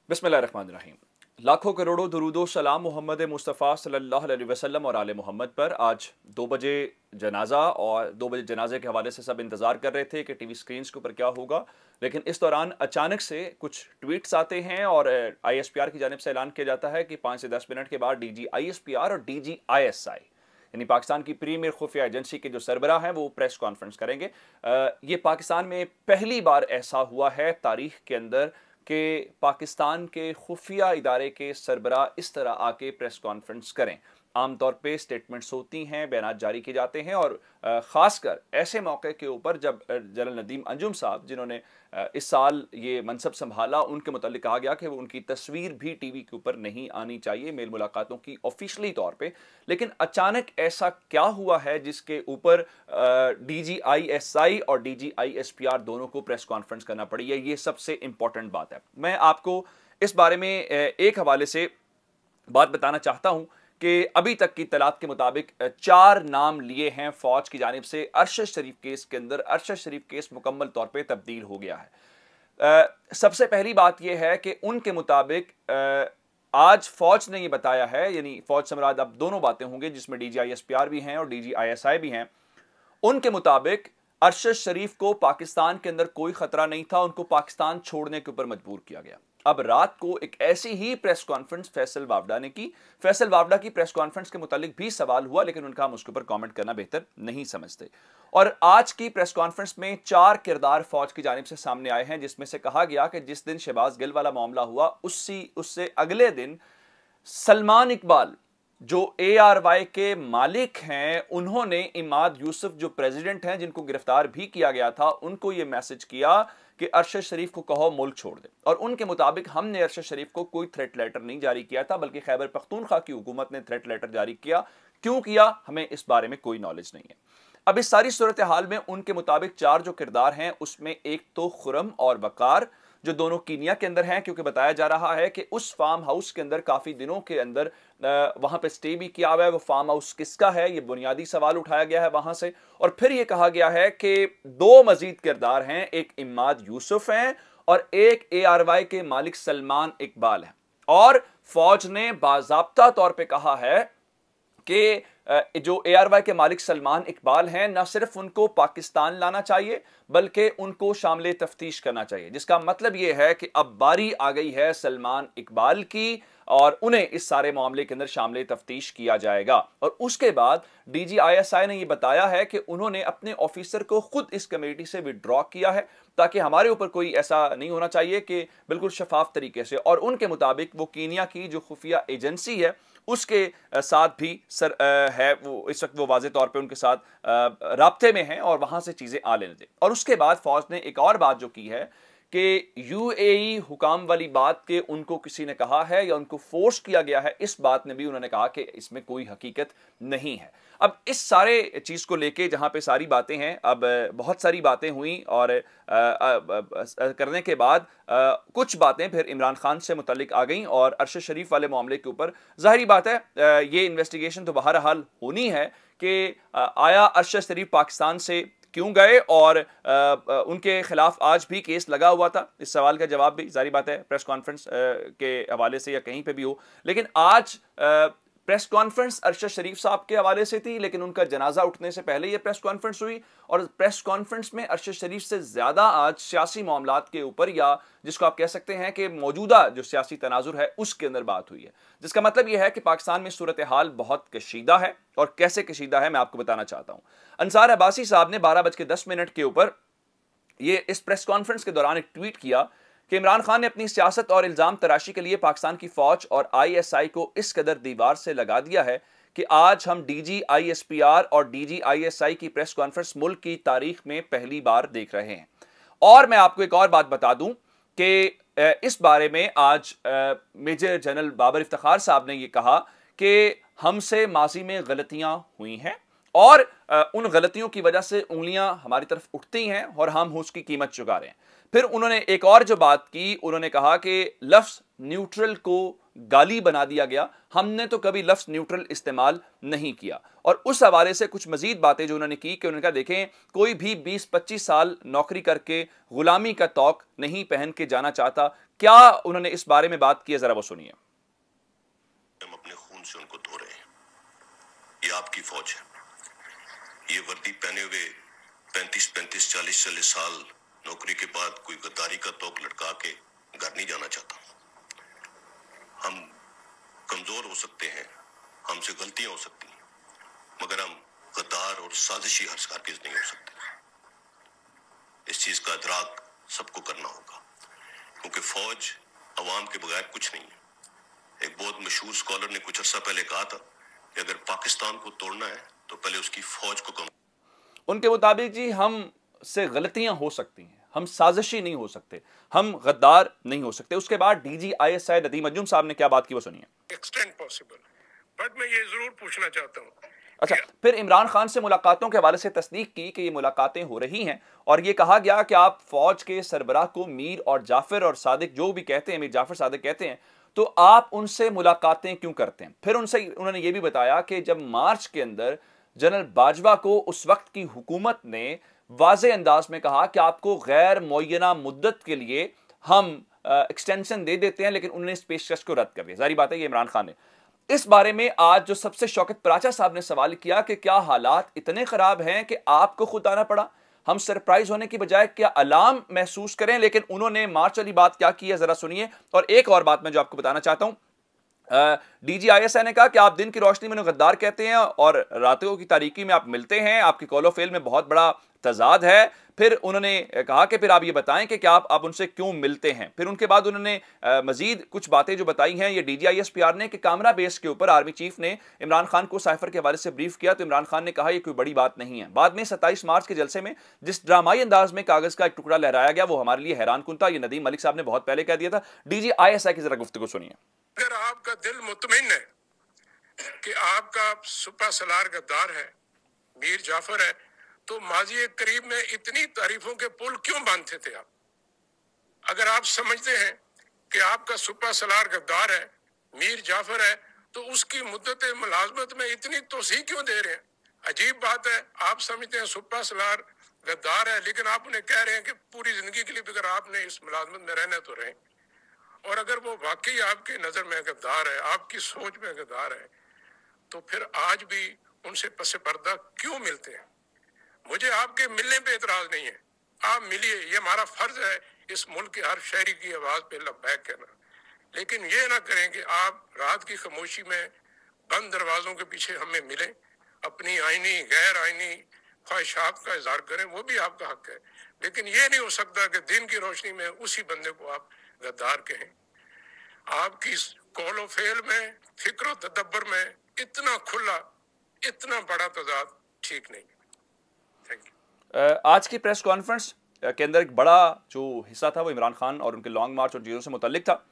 बिस्मिल्लाहिर्रहमानिर्रहीम। लाखों करोड़ों दुरूदो सलाम मोहम्मद मुस्तफ़ा सल्लल्लाहु अलैहि वसल्लम और आले मोहम्मद पर। आज 2 बजे जनाजा और 2 बजे जनाजे के हवाले से सब इंतज़ार कर रहे थे कि टीवी स्क्रीन्स के ऊपर क्या होगा, लेकिन इस दौरान अचानक से कुछ ट्वीट्स आते हैं और ISPR की जानिब से ऐलान किया जाता है कि 5 से 10 मिनट के बाद DG ISPR और DG ISI यानी पाकिस्तान की प्रीमियर खुफिया एजेंसी के जो सरबराह हैं वो प्रेस कॉन्फ्रेंस करेंगे। ये पाकिस्तान में पहली बार ऐसा हुआ है तारीख के अंदर कि पाकिस्तान के खुफिया इदारे के सरबराह इस तरह आके प्रेस कॉन्फ्रेंस करें। आमतौर पे स्टेटमेंट्स होती हैं, बयान जारी किए जाते हैं और ख़ासकर ऐसे मौके के ऊपर जब जनरल नदीम अंजुम साहब जिन्होंने इस साल ये मनसब संभाला, उनके मुतालिक कहा गया कि वो उनकी तस्वीर भी टीवी के ऊपर नहीं आनी चाहिए मेल मुलाकातों की ऑफिशियली तौर पे। लेकिन अचानक ऐसा क्या हुआ है जिसके ऊपर DG ISI और DG ISPR दोनों को प्रेस कॉन्फ्रेंस करना पड़ी है? ये सबसे इंपॉर्टेंट बात है। मैं आपको इस बारे में एक हवाले से बात बताना चाहता हूं कि अभी तक की तलात के मुताबिक 4 नाम लिए हैं फौज की जानिब से। अरशद शरीफ केस के अंदर अरशद शरीफ केस मुकम्मल तौर पे तब्दील हो गया है। सबसे पहली बात यह है कि उनके मुताबिक आज फौज ने यह बताया है, यानी फौज से मुराद अब दोनों बातें होंगी जिसमें DG ISPR भी हैं और DG ISI भी हैं। उनके मुताबिक अरशद शरीफ को पाकिस्तान के अंदर कोई खतरा नहीं था, उनको पाकिस्तान छोड़ने के ऊपर मजबूर किया गया। अब रात को एक ऐसी ही प्रेस कॉन्फ्रेंस फैसल वावडा ने की। फैसल वावडा की प्रेस कॉन्फ्रेंस के मुतालिक भी सवाल हुआ, लेकिन उनका हम उसके ऊपर कमेंट करना बेहतर नहीं समझते। और आज की प्रेस कॉन्फ्रेंस में 4 किरदार फौज की जानिब से सामने आए हैं, जिसमें से कहा गया कि जिस दिन शहबाज गिल वाला मामला हुआ उससे अगले दिन सलमान इकबाल जो ARY के मालिक हैं, उन्होंने इमाद यूसुफ जो प्रेसिडेंट हैं जिनको गिरफ्तार भी किया गया था, उनको यह मैसेज किया कि अरशद शरीफ को कहो मुल्क छोड़ दे। और उनके मुताबिक हमने अरशद शरीफ को कोई थ्रेट लेटर नहीं जारी किया था, बल्कि खैबर पख्तूनख्वा की हुकूमत ने थ्रेट लेटर जारी किया। क्यों किया हमें इस बारे में कोई नॉलेज नहीं है। अब इस सारी सूरत हाल में उनके मुताबिक 4 जो किरदार हैं उसमें एक तो खुरम और वकार जो दोनों कीनिया के अंदर हैं, क्योंकि बताया जा रहा है कि उस फार्म हाउस के अंदर काफी दिनों के अंदर वहां पे स्टे भी किया हुआ है। वो फार्म हाउस किसका है, ये बुनियादी सवाल उठाया गया है वहां से। और फिर ये कहा गया है कि 2 मजीद किरदार हैं, एक इमाद यूसुफ हैं और एक ARY के मालिक सलमान इकबाल हैं। और फौज ने बाज़ाब्ता तौर पे कहा है कि जो ARY के मालिक सलमान इकबाल हैं, न सिर्फ उनको पाकिस्तान लाना चाहिए बल्कि उनको शामिल तफ्तीश करना चाहिए, जिसका मतलब यह है कि अब बारी आ गई है सलमान इकबाल की और उन्हें इस सारे मामले के अंदर शामिल तफ्तीश किया जाएगा। और उसके बाद DG ISI ने यह बताया है कि उन्होंने अपने ऑफिसर को खुद इस कमेटी से विड्रॉ किया है, ताकि हमारे ऊपर कोई ऐसा नहीं होना चाहिए कि बिल्कुल शफाफ तरीके से। और उनके मुताबिक वो कीनिया की जो खुफिया एजेंसी है उसके साथ भी है, वो इस वक्त वो वाज़े तौर पे उनके साथ राब्ते में हैं और वहां से चीजें आ लेने दें। और उसके बाद फौज ने एक और बात जो की है कि UAE हुकाम वाली बात के उनको किसी ने कहा है या उनको फोर्स किया गया है, इस बात ने भी उन्होंने कहा कि इसमें कोई हकीकत नहीं है। अब इस सारे चीज को लेके जहां पे सारी बातें हैं, अब बहुत सारी बातें हुई और करने के बाद कुछ बातें फिर इमरान खान से मुतल्लिक आ गई और अरशद शरीफ वाले मामले के ऊपर जाहिर बात है ये इन्वेस्टिगेशन तो बहरहाल होनी है कि आया अरशद शरीफ पाकिस्तान से क्यों गए और उनके खिलाफ आज भी केस लगा हुआ था। इस सवाल का जवाब भी जारी बात है प्रेस कॉन्फ्रेंस के हवाले से या कहीं पे भी हो। लेकिन आज प्रेस कॉन्फ्रेंस अरशद शरीफ साहब के हवाले से थी, लेकिन उनका जनाजा उठने से पहले यह प्रेस कॉन्फ्रेंस हुई। और प्रेस कॉन्फ्रेंस में अरशद शरीफ से ज्यादा आज सियासी मामलात के ऊपर, या जिसको आप कह सकते हैं कि मौजूदा जो सियासी तनाजुर है उसके अंदर बात हुई है, जिसका मतलब यह है कि पाकिस्तान में सूरत हाल बहुत कशीदा है। और कैसे कशीदा है मैं आपको बताना चाहता हूं। अंसार अब्बासी साहब ने 12:10 के ऊपर ये इस प्रेस कॉन्फ्रेंस के दौरान एक ट्वीट किया कि इमरान खान ने अपनी सियासत और इल्जाम तराशी के लिए पाकिस्तान की फौज और ISI को इस कदर दीवार से लगा दिया है कि आज हम DG ISPR और DG ISI की प्रेस कॉन्फ्रेंस मुल्क की तारीख में पहली बार देख रहे हैं। और मैं आपको एक और बात बता दूं कि इस बारे में आज मेजर जनरल बाबर इफ्तिखार साहब ने यह कहा कि हमसे माजी में गलतियां हुई हैं और उन गलतियों की वजह से उंगलियां हमारी तरफ उठती हैं और हम उसकी कीमत चुका रहे हैं। फिर उन्होंने एक और जो बात की, उन्होंने कहा कि लफ्ज न्यूट्रल को गाली बना दिया गया, हमने तो कभी लफ्ज न्यूट्रल इस्तेमाल नहीं किया। और उस हवाले से कुछ मजीद बातें जो उन्होंने की कि उन्होंने कहा देखें कोई भी 20-25 साल नौकरी करके गुलामी का तौक नहीं पहन के जाना चाहता, क्या उन्होंने इस बारे में बात की है, जरा वो सुनिए। हम अपने खून से उनको धो रहे हैं। ये आपकी फौज है। ये वर्दी पहने हुए 35-40 साल नौकरी के बाद कोई गद्दारी का तोप लटका के घर नहीं जाना चाहता। हम कमजोर हो सकते हैं, हमसे गलतियां हो सकती हैं, मगर हम गद्दार और साजिशी हरगिज नहीं हो सकते। इस चीज का इदराक सबको करना होगा, क्योंकि फौज अवाम के बगैर कुछ नहीं है। एक बहुत मशहूर स्कॉलर ने कुछ अर्सा पहले कहा था कि अगर पाकिस्तान को तोड़ना है तो पहले उसकी फौज को कम। उनके मुताबिक जी हम से गलतियां हो सकती हैं, हम साजिशी नहीं हो सकते, हम गद्दार नहीं हो सकते। उसके बाद डीजी आईएसआई नदीम अंजुम साहब ने क्या बात की वो सुनिए। एक्सटेंड पॉसिबल, बट मैं ये जरूर पूछना चाहता हूँ। अच्छा, फिर इमरान खान से मुलाकातों के हवाले से तस्दीक की कि ये मुलाकातें हो रही हैं और ये कहा गया कि आप फौज के सरबराह को मीर और जाफर और सादिक जो भी कहते हैं, मीर जाफर सादिक कहते हैं, तो आप उनसे मुलाकातें क्यों करते हैं। फिर उन्होंने ये भी बताया कि जब मार्च के अंदर जनरल बाजवा को उस वक्त की हुकूमत ने वाज़े अंदाज में कहा कि आपको गैर मुअय्यना मुद्दत के लिए हम एक्सटेंशन दे देते हैं, लेकिन उन्होंने इस पेशकश को रद्द कर दिया। जारी बात है, ये इमरान खान ने। इस बारे में आज जो सबसे शौकत पराचा साहब ने सवाल किया कि क्या हालात इतने खराब हैं कि आपको खुद आना पड़ा, हम सरप्राइज होने की बजाय क्या अलार्म महसूस करें। लेकिन उन्होंने मार्च वाली बात क्या की है, जरा सुनिए। और एक और बात मैं जो आपको बताना चाहता हूं, डीजीआईएसआई ने कहा कि आप दिन की रोशनी में गद्दार कहते हैं और रातों की तारीकी में आप मिलते हैं, आपकी कॉल ऑफ फेल में बहुत बड़ा तजाद है। फिर उन्होंने कहा कि फिर आप ये बताएं कि क्या आप उनसे क्यों मिलते हैं। फिर उनके बाद उन्होंने मजीद कुछ बातें जो बताई हैं ये डीजीआईएसपीआर ने कि कामरा बेस के ऊपर आर्मी चीफ ने इमरान खान को साइफर के हवाले से ब्रीफ किया, तो इमरान खान ने कहा यह कोई बड़ी बात नहीं है। बाद में 27 मार्च के जलसे में जिस ड्रामाई अंदाज में कागज का एक टुकड़ा लहराया गया वो हमारे लिए हैरान कुन था। ये नदीम मलिक साहब ने बहुत पहले कह दिया था। डीजीआईएसआई की जरा गुफ्तगू सुनिए। अगर आपका दिल मुतमिन है कि आपका सुपा सलार गद्दार है, मीर जाफर है, तो माजी करीब में इतनी तारीफों के पुल क्यों बांधते थे आप? अगर आप समझते हैं कि आपका सुपा सलार गद्दार है, मीर जाफर है, तो उसकी मुद्दत मुलाजमत में इतनी तोसी क्यों दे रहे हैं? अजीब बात है, आप समझते हैं सुपा सलार गद्दार है, लेकिन आप उन्हें कह रहे हैं कि पूरी जिंदगी के लिए अगर आपने इस मुलाजमत में रहना तो रहें। और अगर वो वाकई आपकी नजर में गद्दार है, आपकी सोच में गद्दार है, तो फिर आज भी उनसे पसे पर्दा क्यों मिलते हैं? मुझे आपके मिलने पे इतराज नहीं है, आप मिलिए, ये हमारा फर्ज है इस मुल्क के हर शहरी की आवाज पे लब्बैक कहना। लेकिन ये ना करें कि आप रात की खामोशी में बंद दरवाजों के पीछे हमें मिलें, अपनी आईनी गैर आईनी ख्वाहिशात का इजहार करें, वो भी आपका हक है। लेकिन ये नहीं हो सकता कि दिन की रोशनी में उसी बंदे को आप गद्दार कहें। आपकी कौलो फेल में, फिक्र तदब्बर में इतना खुला, इतना बड़ा तजाद ठीक नहीं। Thank you. आज की प्रेस कॉन्फ्रेंस के अंदर एक बड़ा जो हिस्सा था वो इमरान खान और उनके लॉन्ग मार्च और चीज़ों से मुतल्लिक था।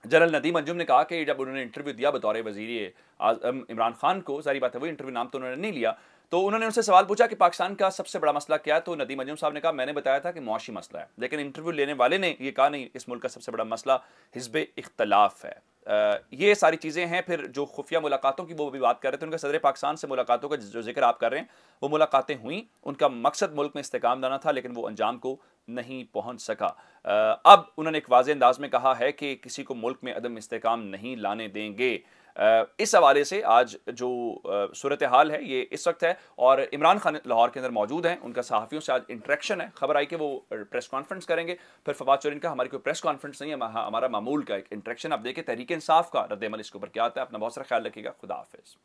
जनरल नदीम अंजुम ने कहा कि जब उन्होंने इंटरव्यू दिया बतौर वज़ीर आज़म इमरान खान को, जारी बात है वो इंटरव्यू नाम तो उन्होंने नहीं लिया, तो उन्होंने उनसे सवाल पूछा कि पाकिस्तान का सबसे बड़ा मसला क्या है। तो नदीम अंजुम साहब ने कहा मैंने बताया था कि मुआशी मसला है, लेकिन इंटरव्यू लेने वाले ने ये कहा नहीं, इस मुल्क का सबसे बड़ा मसला हिज़्ब इख्तलाफ है। ये सारी चीज़ें हैं। फिर जो खुफिया मुलाकातों की वो भी बात कर रहे थे, उनका सदर पाकिस्तान से मुलाकातों का जो जिक्र आप कर रहे हैं, वो मुलाकातें हुई, उनका मकसद मुल्क में इस्तेकाम लाना था, लेकिन वो अंजाम को नहीं पहुंच सका। अब उन्होंने एक वाज़े अंदाज में कहा है कि किसी को मुल्क में अदम इस्तेकाम नहीं लाने देंगे। इस हवाले से आज जो सूरत हाल है ये इस वक्त है और इमरान खान लाहौर के अंदर मौजूद हैं, उनका सहाफ़ियों से आज इंटरेक्शन है। खबर आई कि वो प्रेस कॉन्फ्रेंस करेंगे। फिर फवाद चौधरी का हमारी कोई प्रेस कॉन्फ्रेंस नहीं है, हमारा मामूल का एक इंटरेक्शन। आप देखें तहरीक इंसाफ का रद्द अमल इसके ऊपर क्या आता है। अपना बहुत सारा ख्याल रखिएगा। खुदा हाफिज़।